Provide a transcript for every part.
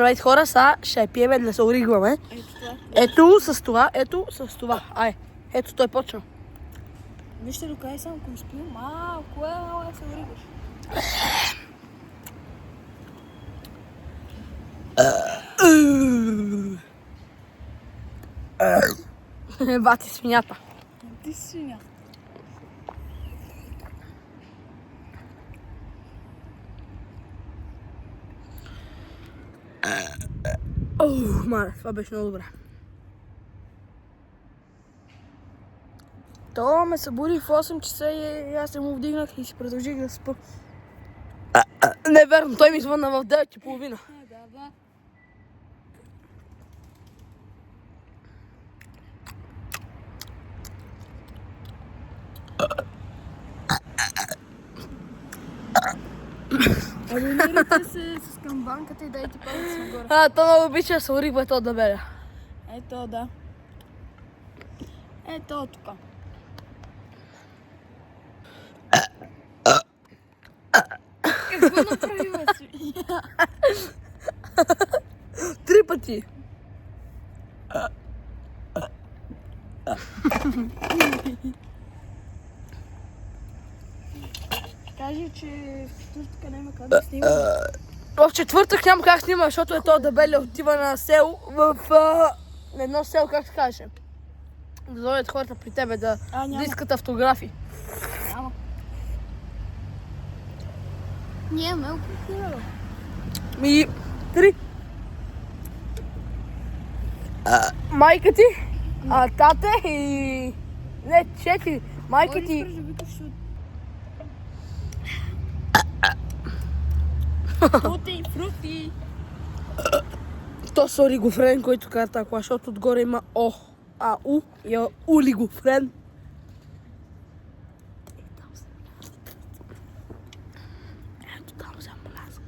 Здравейте хора, сега ще пиеме да се оригваме. Ето с това, ето с това. Ай, ето той почна. Вижте, докъде съм, ако спи малко, да се оригваш. Бати свинята. Ти си свиня. Мале, това беше много добре. То ме събуди в 8 часа и аз се му вдигнах и си продължих да спа. Не верно, той ми звънна в 9:30. Да. Абонирайте се с камбанката и дайте палец нагоре. То много обича да се оригва то да беля. Ето, да. Ето тук. Какво направила си? 3 пъти. Кажи, че в четвъртъка няма как да снимам. В четвъртък няма как снима, защото е то да беля отива на село в едно село, как се каже. Да дойдат хората при тебе да искат автографи. Няма. Няма, окей. Ми 3. Майка ти, тате и... Не, 4. Майка ти... Фрути, фрути. То са оригофрен, който кара така, защото отгоре има О, А, У и е улигофрен. Ето там се мляска.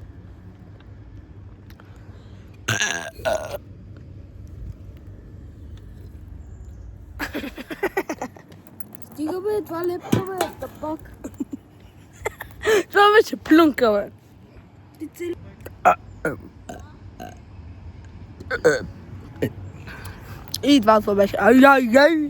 Стига бе, това лепка бе, тапак. Това беше плюнка, бе. Ти цели... И това беше. Ай-ай-ай!